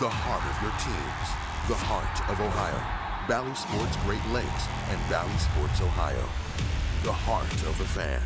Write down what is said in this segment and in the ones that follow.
The heart of your teams. The heart of Ohio. Bally Sports Great Lakes and Bally Sports Ohio. The heart of the fan.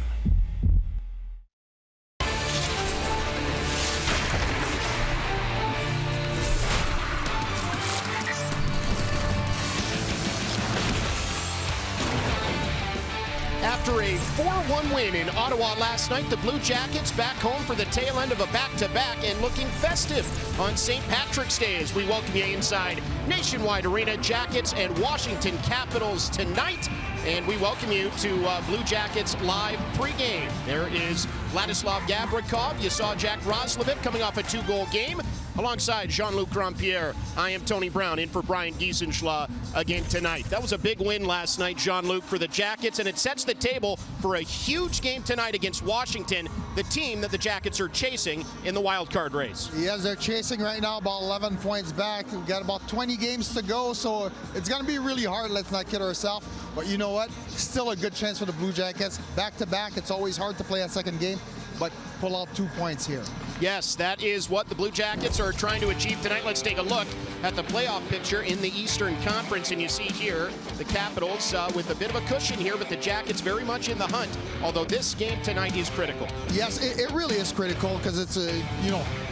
After a 4-1 win in Ottawa last night, the Blue Jackets back home for the tail end of a back-to-back and looking festive on St. Patrick's Day as we welcome you inside Nationwide Arena. Jackets and Washington Capitals tonight. And we welcome you to Blue Jackets Live Pregame. There is Vladislav Gavrikov. You saw Jack Roslovic coming off a 2-goal game. Alongside Jean-Luc Grandpierre, I am Tony Brown in for Brian Giesenschla again tonight. That was a big win last night, Jean-Luc, for the Jackets, and it sets the table for a huge game tonight against Washington, the team that the Jackets are chasing in the wild card race. Yes, they're chasing right now, about 11 points back. We've got about 20 games to go, so it's going to be really hard. Let's not kid ourselves. But you know what? Still a good chance for the Blue Jackets. Back-to-back, it's always hard to play a second game, but pull out 2 points here. Yes, that is what the Blue Jackets are trying to achieve tonight. Let's take a look at the playoff picture in the Eastern Conference, and you see here the Capitals with a bit of a cushion here, but the Jackets very much in the hunt, although this game tonight is critical. Yes, it really is critical because it's a,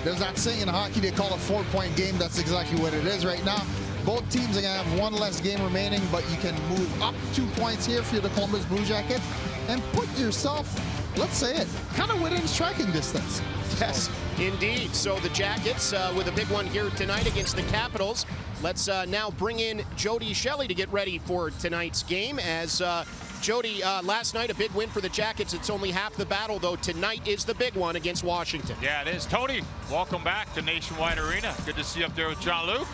there's that saying in hockey, they call it a 4-point game. That's exactly what it is right now. Both teams are going to have one less game remaining, but you can move up 2 points here for the Columbus Blue Jackets and put yourself, let's say it, kind of within striking distance. Yes, indeed. So the Jackets with a big one here tonight against the Capitals. Let's now bring in Jody Shelley to get ready for tonight's game. As Jody, last night a big win for the Jackets. It's only half the battle, though. Tonight is the big one against Washington. Yeah, it is. Tony, welcome back to Nationwide Arena. Good to see you up there with Jean-Luc.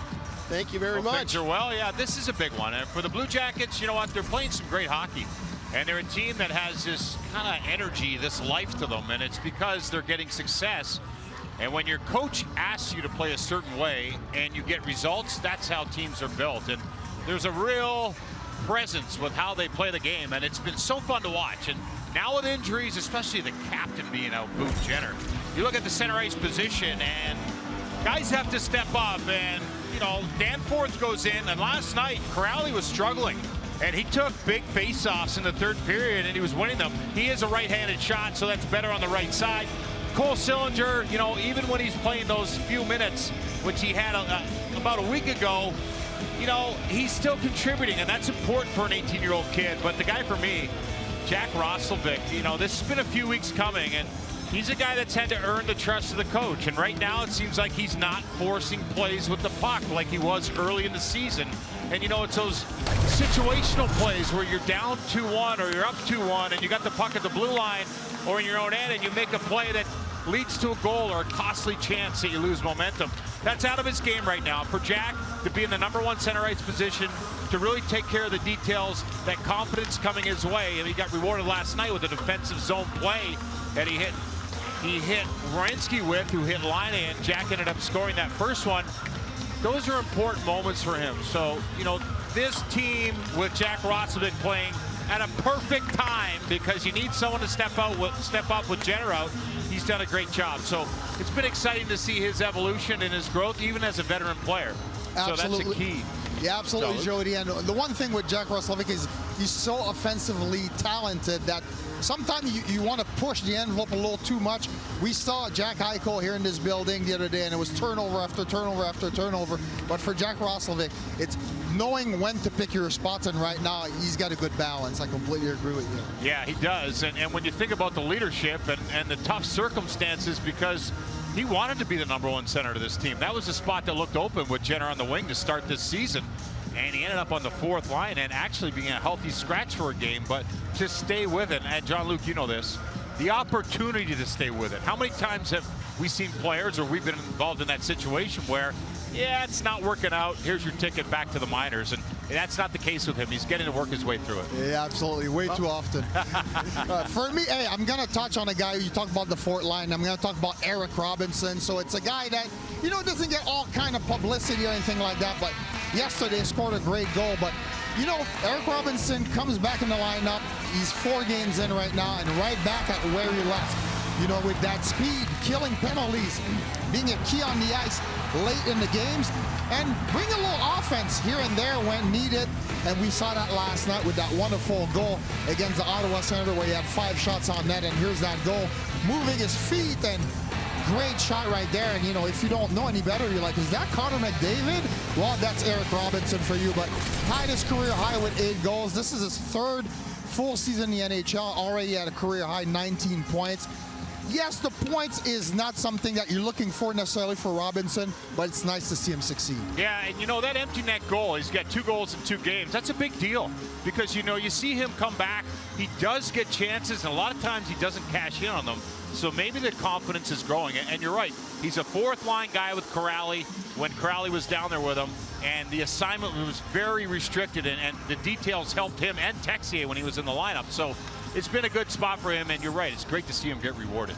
Thank you very much. Things are well. Yeah, this is a big one. And for the Blue Jackets, you know what? They're playing some great hockey. And they're a team that has this kind of energy, this life to them, and it's because they're getting success. And when your coach asks you to play a certain way and you get results, that's how teams are built. And there's a real presence with how they play the game, and it's been so fun to watch. And now with injuries, especially the captain being out, Boone Jenner, you look at the center ice position, and guys have to step up. And, Danforth goes in, and last night, Corrali was struggling. And he took big face-offs in the third period, and he was winning them. He is a right-handed shot, so that's better on the right side. Cole Sillinger, even when he's playing those few minutes, which he had about a week ago, he's still contributing, and that's important for an 18-year-old kid. But the guy for me, Jack Roslovic, this has been a few weeks coming, and he's a guy that's had to earn the trust of the coach. And right now, it seems like he's not forcing plays with the puck like he was early in the season. And it's those situational plays where you're down 2-1 or you're up 2-1 and you got the puck at the blue line or in your own end and you make a play that leads to a goal or a costly chance that you lose momentum. That's out of his game right now. For Jack to be in the #1 center ice position, to really take care of the details, that confidence coming his way, and he got rewarded last night with a defensive zone play that he hit Wierenski with, who hit Laine, and Jack ended up scoring that first one. Those are important moments for him. So, this team with Jack Roslovic playing at a perfect time, because you need someone to step up with Jenner out. He's done a great job. So it's been exciting to see his evolution and his growth, even as a veteran player. Absolutely. So that's a key. Yeah, absolutely, Jody. And the one thing with Jack Roslovic is he's so offensively talented that sometimes you want to push the envelope a little too much. We saw Jack Eichel here in this building the other day, and it was turnover after turnover after turnover. But for Jack Roslovic, it's knowing when to pick your spots, and right now he's got a good balance. I completely agree with you. Yeah, he does. And when you think about the leadership and the tough circumstances, because he wanted to be the #1 center to this team. That was a spot that looked open with Jenner on the wing to start this season. And he ended up on the 4th line and actually being a healthy scratch for a game, but to stay with it. And Jean-Luc, you know this, the opportunity to stay with it. How many times have we seen players, or we've been involved in that situation where, yeah, it's not working out, here's your ticket back to the minors? And that's not the case with him. He's getting to work his way through it. Yeah, absolutely. Way too often. For me, hey, I'm going to touch on a guy, you talk about the 4th line. I'm going to talk about Eric Robinson. So it's a guy that, doesn't get all kind of publicity or anything like that. But yesterday scored a great goal. But, Eric Robinson comes back in the lineup. He's 4 games in right now and right back at where he left. you know, with that speed, killing penalties, being a key on the ice late in the games, and bring a little offense here and there when needed. And we saw that last night with that wonderful goal against the Ottawa Senators, where he had 5 shots on net, and here's that goal, moving his feet, and great shot right there. And, you know, if you don't know any better, you're like, is that Connor McDavid? Well, that's Eric Robinson for you, but tied his career high with 8 goals. This is his 3rd full season in the NHL, already at a career high 19 points. Yes, the points is not something that you're looking for necessarily for Robinson, but it's nice to see him succeed. Yeah, and you know, that empty net goal, he's got 2 goals in 2 games. That's a big deal because, you know, you see him come back. He does get chances, and a lot of times he doesn't cash in on them. So maybe the confidence is growing. And you're right, he's a 4th-line guy with Corrali when Corrali was down there with him. And the assignment was very restricted, and the details helped him and Texier when he was in the lineup. So it's been a good spot for him, and you're right, it's great to see him get rewarded.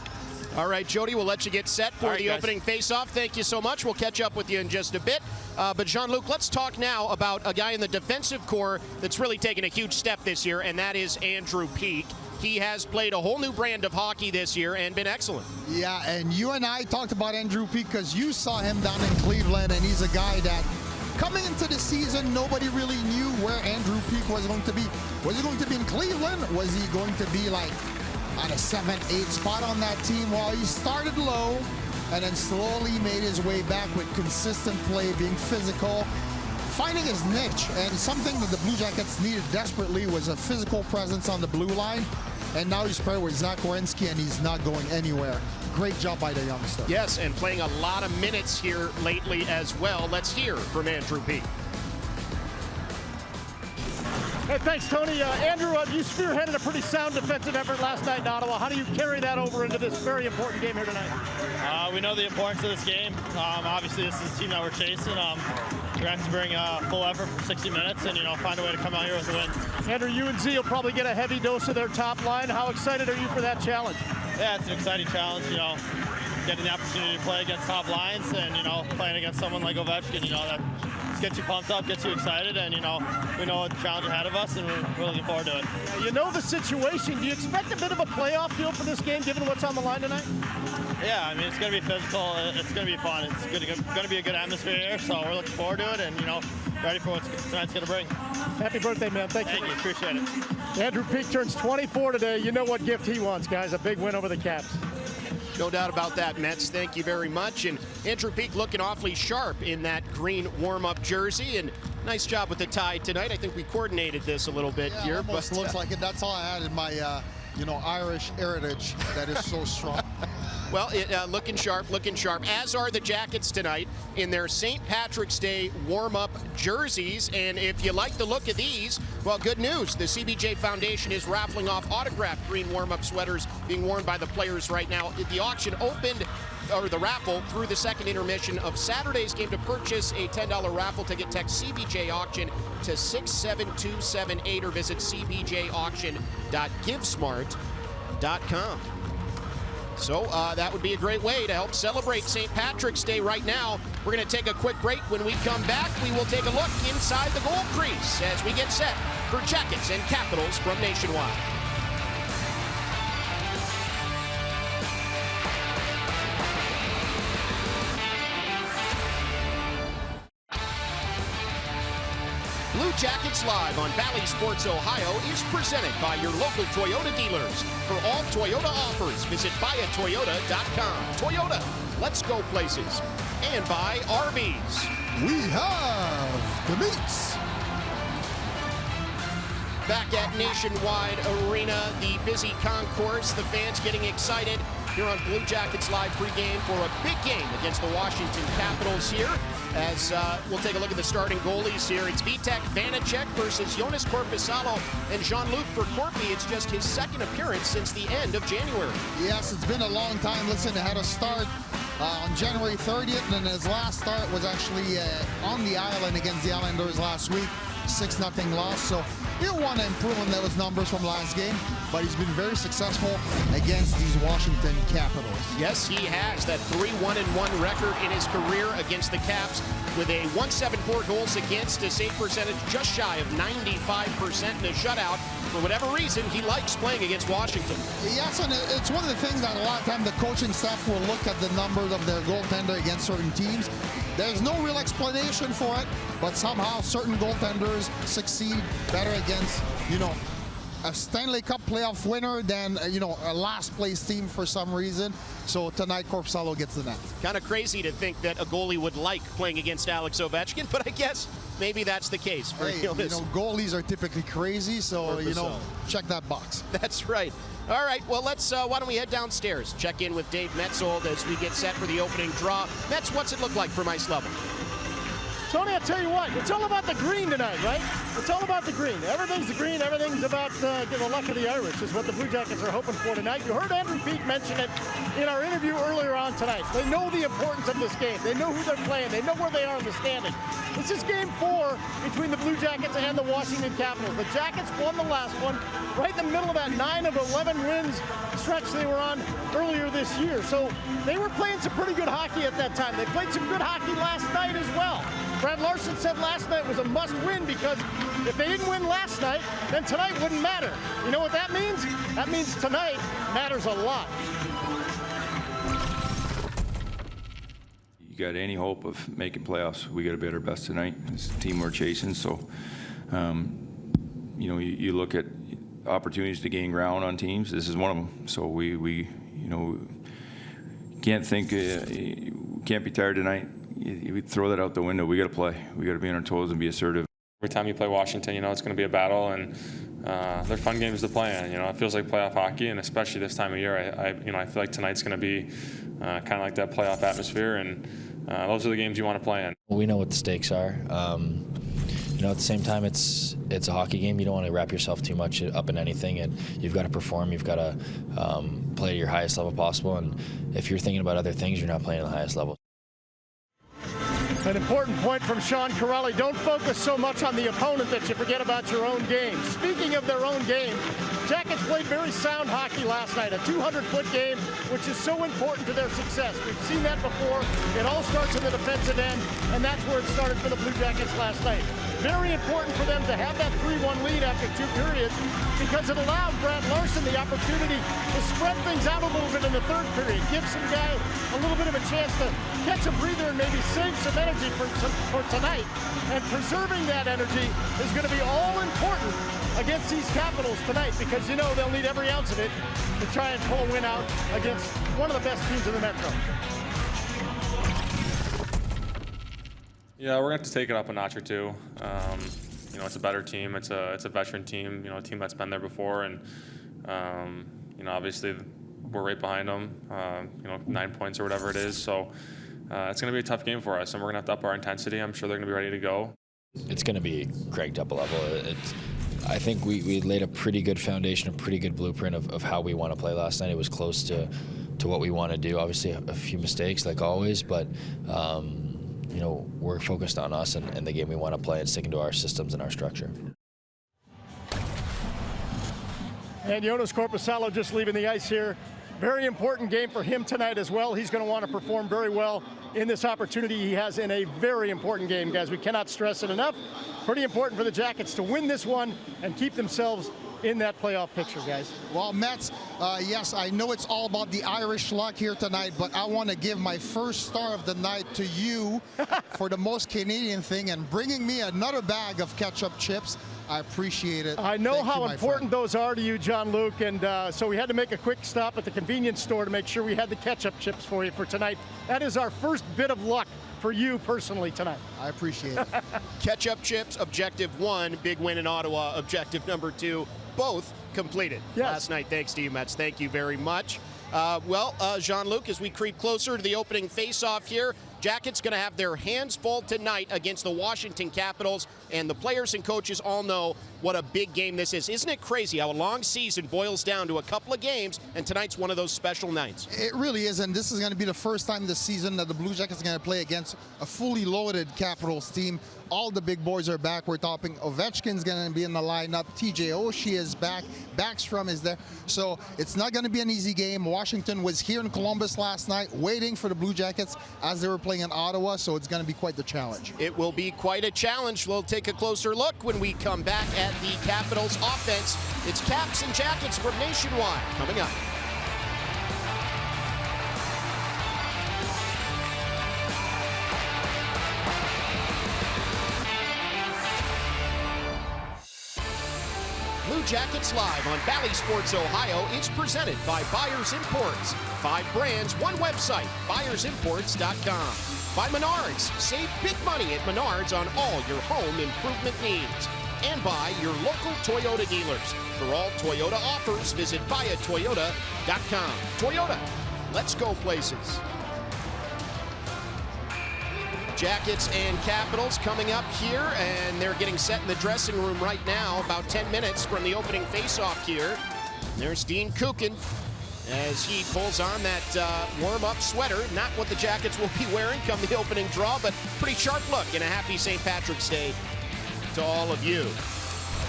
All right, Jody, we'll let you get set for the guys. opening face-off. Thank you so much. We'll catch up with you in just a bit. But Jean-Luc, let's talk now about a guy in the defensive core that's really taken a huge step this year, and that is Andrew Peeke. He has played a whole new brand of hockey this year and been excellent. Yeah, and you and I talked about Andrew Peeke because you saw him down in Cleveland, and he's a guy that coming into the season, nobody really knew where Andrew Peeke was going to be. Was he going to be in Cleveland? Was he going to be like on a 7-8 spot on that team? Well, he started low and then slowly made his way back with consistent play, being physical, finding his niche. And something that the Blue Jackets needed desperately was a physical presence on the blue line. And now he's paired with Zach Werenski, and he's not going anywhere. Great job by the youngster. Yes, and playing a lot of minutes here lately as well. Let's hear from Andrew Peeke. Hey, thanks, Tony. Andrew, you spearheaded a pretty sound defensive effort last night in Ottawa. How do you carry that over into this very important game here tonight? We know the importance of this game. Obviously, this is the team that we're chasing. We're going to have to bring full effort for 60 minutes and, you know, find a way to come out here with a win. Andrew, you and Z will probably get a heavy dose of their top line. How excited are you for that challenge? Yeah, it's an exciting challenge, you know, getting the opportunity to play against top lines and, you know, playing against someone like Ovechkin, you know, that gets you pumped up, gets you excited, and, you know, we know the challenge ahead of us, and we're looking forward to it. You know the situation. Do you expect a bit of a playoff feel for this game, given what's on the line tonight? Yeah, I mean, it's going to be physical. It's going to be fun. It's going to be a good atmosphere here, so we're looking forward to it, and, you know, ready for what tonight's going to bring. Happy birthday, man. Thank you. Appreciate it. Andrew Peeke turns 24 today. You know what gift he wants, guys. A big win over the Caps. No doubt about that, Mets. Thank you very much. And Andrew Peeke looking awfully sharp in that green warm-up jersey. And nice job with the tie tonight. I think we coordinated this a little bit here. Almost looks like it. That's all I had in my, you know, Irish heritage that is so strong. Well, looking sharp, as are the Jackets tonight in their St. Patrick's Day warm-up jerseys. And if you like the look of these, well, good news. The CBJ Foundation is raffling off autographed green warm-up sweaters being worn by the players right now. The auction opened, or the raffle, through the second intermission of Saturday's game. To purchase a $10 raffle ticket, text CBJ Auction to 67278 or visit cbjauction.givesmart.com. So that would be a great way to help celebrate St. Patrick's Day right now. We're going to take a quick break. When we come back, we will take a look inside the goal crease as we get set for Jackets and Capitals from Nationwide. Blue Jackets Live on Bally Sports Ohio is presented by your local Toyota dealers. For all Toyota offers, visit buyatoyota.com. Toyota, let's go places. And by Arby's. We have the meats. Back at Nationwide Arena, the busy concourse, the fans getting excited here on Blue Jackets Live Pregame for a big game against the Washington Capitals here. As we'll take a look at the starting goalies here. It's Vitek Vanacek versus Jonas Korpisalo. And Jean-Luc, for Korpi, it's just his second appearance since the end of January. Yes, it's been a long time. Listen, they had a start on January 30th, and his last start was actually on the island against the Islanders last week. 6-0 loss, so he'll want to improve on those numbers from last game, but he's been very successful against these Washington Capitals. Yes, he has that 3-1-1 record in his career against the Caps with a .174 goals against, a save percentage just shy of 95% in a shutout. for whatever reason, he likes playing against Washington. Yes, and it's one of the things that a lot of times the coaching staff will look at the numbers of their goaltender against certain teams. There's no real explanation for it, but somehow certain goaltenders succeed better against, a Stanley Cup playoff winner than, a last place team for some reason. So tonight, Korpisalo gets the net. Kind of crazy to think that a goalie would like playing against Alex Ovechkin, but I guess maybe that's the case for Jonas. Goalies are typically crazy, so, check that box. That's right. All right, well, let's, why don't we head downstairs, check in with Dave Metzel as we get set for the opening draw. Metz, what's it look like from ice level? Tony, I'll tell you what, it's all about the green tonight, right? It's all about the green. Everything's the green. Everything's about the luck of the Irish is what the Blue Jackets are hoping for tonight. You heard Andrew Peeke mention it in our interview earlier on tonight. They know the importance of this game. They know who they're playing. They know where they are in the standing. This is game 4 between the Blue Jackets and the Washington Capitals. The Jackets won the last one right in the middle of that 9 of 11 wins stretch they were on earlier this year. So they were playing some pretty good hockey at that time. They played some good hockey last night as well. Brad Larson said last night was a must-win because if they didn't win last night, then tonight wouldn't matter. You know what that means? That means tonight matters a lot. You got any hope of making playoffs, we got to be at our best tonight. It's the team we're chasing, so you look at opportunities to gain ground on teams. This is one of them. So we can't think, can't be tired tonight. You throw that out the window. We got to play. We got to be on our toes and be assertive. Every time you play Washington, it's going to be a battle, and they're fun games to play in. It feels like playoff hockey, and especially this time of year, I feel like tonight's going to be kind of like that playoff atmosphere, and those are the games you want to play in. We know what the stakes are. At the same time, it's a hockey game. You don't want to wrap yourself too much up in anything, and you've got to perform. You've got to play at your highest level possible, and if you're thinking about other things, you're not playing at the highest level. An important point from Sean Corelli. Don't focus so much on the opponent that you forget about your own game. Speaking of their own game, Jackets played very sound hockey last night, a 200-foot game, which is so important to their success. We've seen that before. It all starts in the defensive end, and that's where it started for the Blue Jackets last night. Very important for them to have that 3-1 lead after 2 periods because it allowed Brad Larson the opportunity to spread things out a little bit in the 3rd period, give some guy a little bit of a chance to catch a breather and maybe save some energy for tonight. And preserving that energy is going to be all important against these Capitals tonight because they'll need every ounce of it to try and pull a win out against one of the best teams in the Metro. Yeah, we're going to have to take it up a notch or two. It's a better team. It's a veteran team, a team that's been there before. And, obviously we're right behind them, 9 points or whatever it is. So it's going to be a tough game for us, and we're going to have to up our intensity. I'm sure they're going to be ready to go. It's going to be cranked up a level. I think we laid a pretty good foundation, a pretty good blueprint of how we want to play last night. It was close to what we want to do. Obviously, a few mistakes like always, but we're focused on us and the game we want to play and sticking to our systems and our structure. And Jonas Korpisalo just leaving the ice here. Very important game for him tonight as well. He's going to want to perform very well in this opportunity he has in a very important game, guys. We cannot stress it enough. Pretty important for the Jackets to win this one and keep themselves in that playoff picture, guys. Well, Mets, yes, I know it's all about the Irish luck here tonight, but I want to give my first star of the night to you for the most Canadian thing and bringing me another bag of ketchup chips. I appreciate it. I know how important those are to you, John Luke, and so we had to make a quick stop at the convenience store to make sure we had the ketchup chips for you for tonight. That is our first bit of luck for you personally tonight. I appreciate it. Ketchup chips, objective 1, big win in Ottawa, objective number 2, both completed last night. Thanks to you, Mets. Thank you very much. Jean-Luc, as we creep closer to the opening face-off here, Jackets going to have their hands full tonight against the Washington Capitals, and the players and coaches all know what a big game this is. Isn't it crazy how a long season boils down to a couple of games, and tonight's one of those special nights? It really is, and this is going to be the first time this season that the Blue Jackets are going to play against a fully loaded Capitals team. All the big boys are back. We're talking Ovechkin's going to be in the lineup. TJ Oshie is back. Backstrom is there. So it's not going to be an easy game. Washington was here in Columbus last night waiting for the Blue Jackets as they were playing playing in Ottawa, so it's going to be quite the challenge. It will be quite a challenge. We'll take a closer look when we come back at the Capitals offense. It's Caps and Jackets from Nationwide coming up. Blue Jackets Live on Bally Sports Ohio is presented by Buyers Imports. 5 brands, 1 website, buyersimports.com. By Menards, save big money at Menards on all your home improvement needs. And by your local Toyota dealers. For all Toyota offers, visit buyatoyota.com. Toyota, let's go places. Jackets and Capitals coming up here, and they're getting set in the dressing room right now, about 10 minutes from the opening face-off here. There's Dean Kukin as he pulls on that warm-up sweater. Not what the Jackets will be wearing come the opening draw, but pretty sharp look, and a happy St. Patrick's Day to all of you.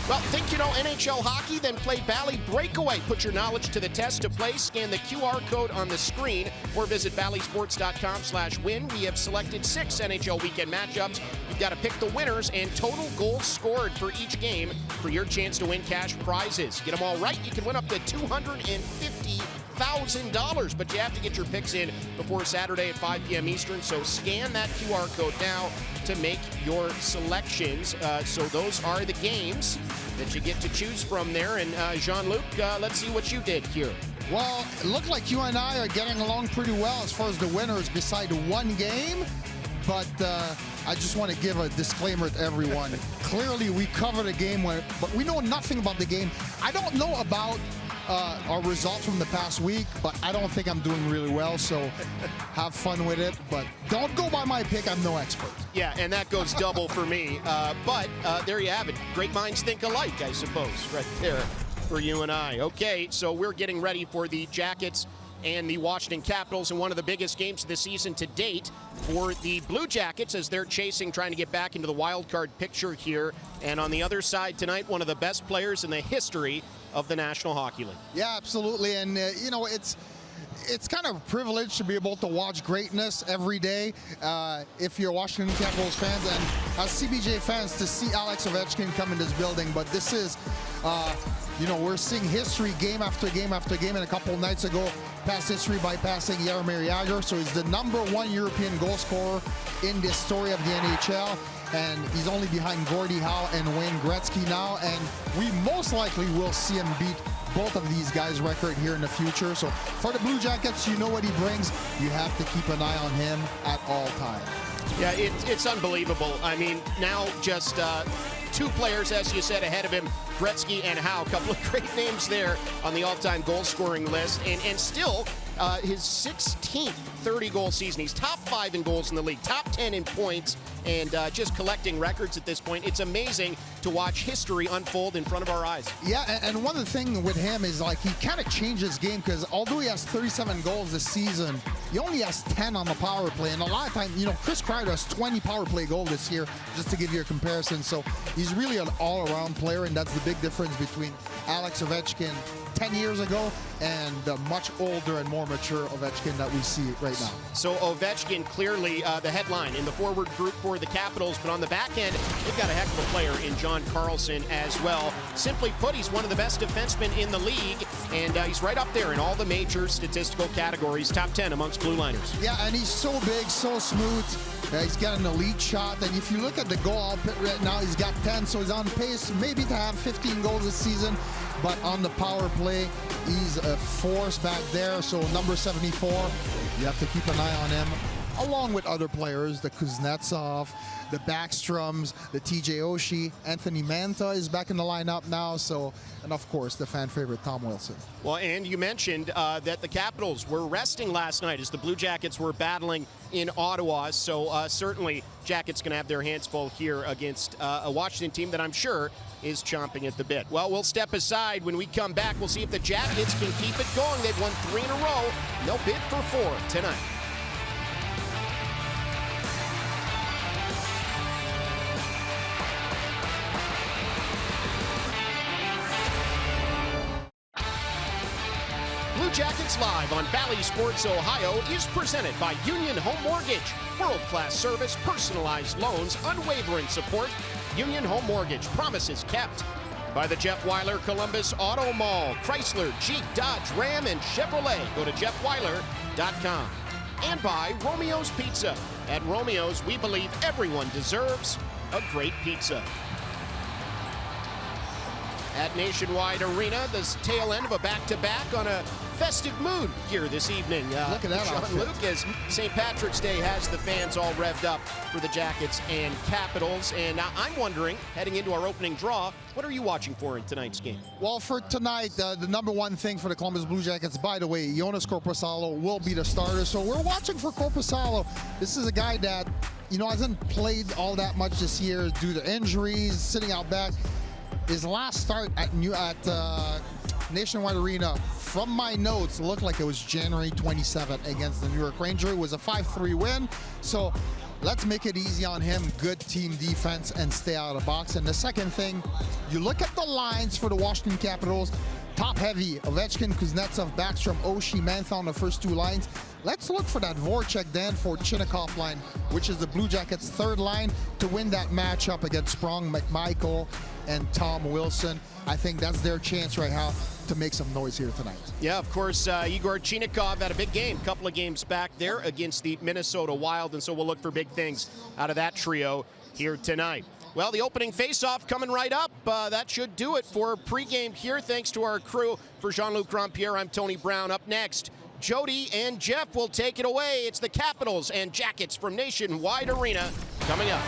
Well, think you know NHL hockey? Then play Bally Breakaway. Put your knowledge to the test to play. Scan the QR code on the screen or visit ballysports.com/win. We have selected 6 NHL weekend matchups. You've got to pick the winners and total goals scored for each game for your chance to win cash prizes. Get them all right, you can win up to $250,000, but you have to get your picks in before Saturday at 5 p.m. Eastern, so scan that QR code now to make your selections. So those are the games that you get to choose from there. And Jean-Luc, let's see what you did here. Well, it looked like you and I are getting along pretty well as far as the winners beside one game. But I just want to give a disclaimer to everyone. Clearly, we covered a game, but we know nothing about the game. I don't know about our results from the past week, but I don't think I'm doing really well, so have fun with it. But don't go by my pick. I'm no expert. Yeah, and that goes double for me. But there you have it. Great minds think alike, I suppose, right there for you and I. Okay, so we're getting ready for the Jackets and the Washington Capitals in one of the biggest games of the season to date for the Blue Jackets as they're trying to get back into the wild card picture here. And on the other side tonight, one of the best players in the history of the National Hockey League. Yeah, absolutely. And, you know, it's kind of a privilege to be able to watch greatness every day if you're Washington Capitals fans, and as CBJ fans, to see Alex Ovechkin come in this building. But this is, you know, we're seeing history game after game after game, and a couple of nights ago, past history by passing Jaromir Jagr. So he's the #1 European goal scorer in this story of the NHL. And he's only behind Gordie Howe and Wayne Gretzky now. And we most likely will see him beat both of these guys' record here in the future. So for the Blue Jackets, you know what he brings. You have to keep an eye on him at all times. Yeah, it's unbelievable. I mean, now just 2 players, as you said, ahead of him, Gretzky and Howe. A couple of great names there on the all-time goal-scoring list. And still, his 16th 30-goal season. He's top 5 in goals in the league, top 10 in points, and just collecting records at this point. It's amazing to watch history unfold in front of our eyes. Yeah, and one of the things with him is, like, he kind of changed his game, because although he has 37 goals this season, he only has 10 on the power play. And a lot of times, you know, Chris Kreider has 20 power play goals this year, just to give you a comparison. So he's really an all-around player, and that's the big difference between Alex Ovechkin 10 years ago and the much older and more mature Ovechkin that we see right now. So Ovechkin clearly the headline in the forward group for the Capitals, but on the back end, they've got a heck of a player in John Carlson as well. Simply put, he's one of the best defensemen in the league, and he's right up there in all the major statistical categories, top 10 amongst blue liners. Yeah, and he's so big, so smooth. He's got an elite shot, and if you look at the goal output right now, he's got 10, so he's on pace maybe to have 15 goals this season. But on the power play, he's a force back there. So number 74, you have to keep an eye on him, along with other players, the Kuznetsov, the Backstroms, the TJ Oshie. Anthony Manta is back in the lineup now. So, and of course, the fan favorite Tom Wilson. Well, and you mentioned that the Capitals were resting last night as the Blue Jackets were battling in Ottawa. So certainly Jackets going to have their hands full here against a Washington team that I'm sure is chomping at the bit. Well, we'll step aside. When we come back, we'll see if the Jackets can keep it going. They've won 3 in a row. They'll bid for 4 tonight. Blue Jackets Live on Bally Sports Ohio is presented by Union Home Mortgage. World-class service, personalized loans, unwavering support. Union Home Mortgage, promises kept. By the Jeff Weiler Columbus Auto Mall, Chrysler, Jeep, Dodge, Ram, and Chevrolet. Go to jeffweiler.com. And by Romeo's Pizza. At Romeo's, we believe everyone deserves a great pizza. At Nationwide Arena, the tail end of a back-to-back on a festive mood here this evening. Look at that Sean Luke, as St. Patrick's Day has the fans all revved up for the Jackets and Capitals. And I'm wondering, heading into our opening draw, what are you watching for in tonight's game? Well, for tonight, the number one thing for the Columbus Blue Jackets, by the way, Jonas Korpisalo will be the starter. So we're watching for Korpisalo. This is a guy that, hasn't played all that much this year due to injuries, sitting out back. His last start at Nationwide Arena, from my notes, looked like it was January 27th against the New York Rangers. It was a 5-3 win. So let's make it easy on him. Good team defense and stay out of the box. And the second thing, you look at the lines for the Washington Capitals. Top heavy, Ovechkin, Kuznetsov, Backstrom, Oshie, Mantha on the first two lines. Let's look for that Voracek, Danforth, Chinnikov line, which is the Blue Jackets' third line, to win that matchup against Sprong, McMichael, and Tom Wilson. I think that's their chance right now to make some noise here tonight. Yeah, of course, Igor Chinnikov had a big game, a couple of games back there against the Minnesota Wild, and so we'll look for big things out of that trio here tonight. Well, the opening face-off coming right up. That should do it for pregame here. Thanks to our crew. For Jean-Luc Grandpierre, I'm Tony Brown. Up next, Jody and Jeff will take it away. It's the Capitals and Jackets from Nationwide Arena coming up.